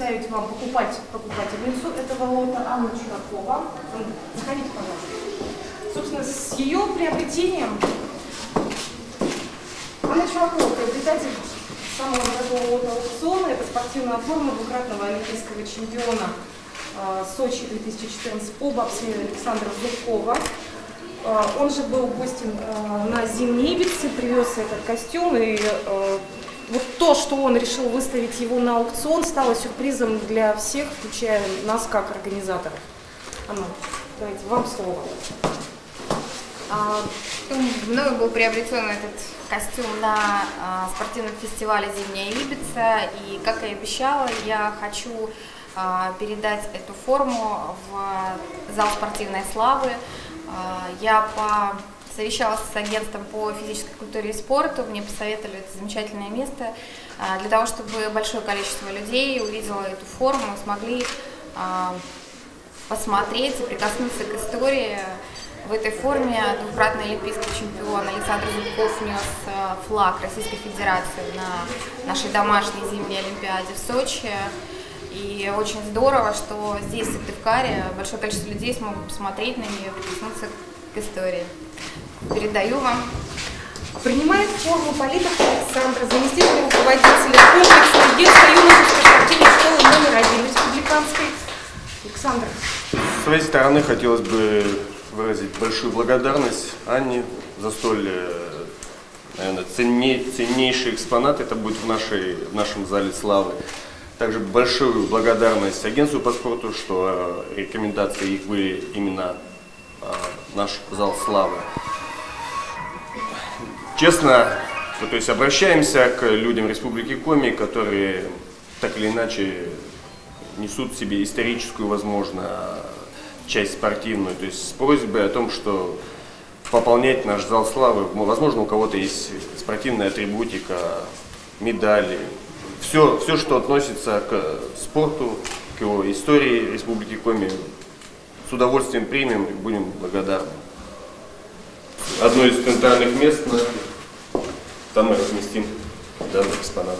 представить вам покупательницу этого лота, Анну Чуракова. Заходите, пожалуйста. Собственно, с ее приобретением Анна Чуракова, приобретатель самого дорогого лота аукциона, это спортивная форма двукратного олимпийского чемпиона Сочи 2014 по боксу Александра Зубкова. Он же был гостем на Зимней Ибице, привез этот костюм, и вот то, что он решил выставить его на аукцион, стало сюрпризом для всех, включая нас как организаторов. Анна, давайте, вам слово. Мною был приобретен этот костюм на спортивном фестивале «Зимняя Ибица», и, как и обещала, я хочу передать эту форму в зал спортивной славы. Я совещалась с агентством по физической культуре и спорту, мне посоветовали это замечательное место для того, чтобы большое количество людей увидело эту форму, смогли посмотреть и прикоснуться к истории. В этой форме двукратный олимпийский чемпион Александр Зубков нес флаг Российской Федерации на нашей домашней зимней Олимпиаде в Сочи. И очень здорово, что здесь, в Сыктывкаре, большое количество людей смогут посмотреть на нее, прикоснуться к истории. Передаю вам. Принимает форму Политов Александра, заместитель руководителя комплексного детства юношеской спортивной школы номер 1 республиканской. Александр. С своей стороны хотелось бы выразить большую благодарность Анне за столь, наверное, ценнейший экспонат. Это будет в нашем зале славы. Также большую благодарность агентству по спорту, что рекомендации их были именно наш зал славы. Честно, то есть обращаемся к людям Республики Коми, которые так или иначе несут в себе историческую, возможно, часть спортивную, то есть с просьбой о том, что пополнять наш зал славы. Возможно, у кого-то есть спортивная атрибутика, медали. Все, что относится к спорту, к его истории Республики Коми, с удовольствием примем и будем благодарны. Одно из центральных мест, там мы разместим данный экспонат.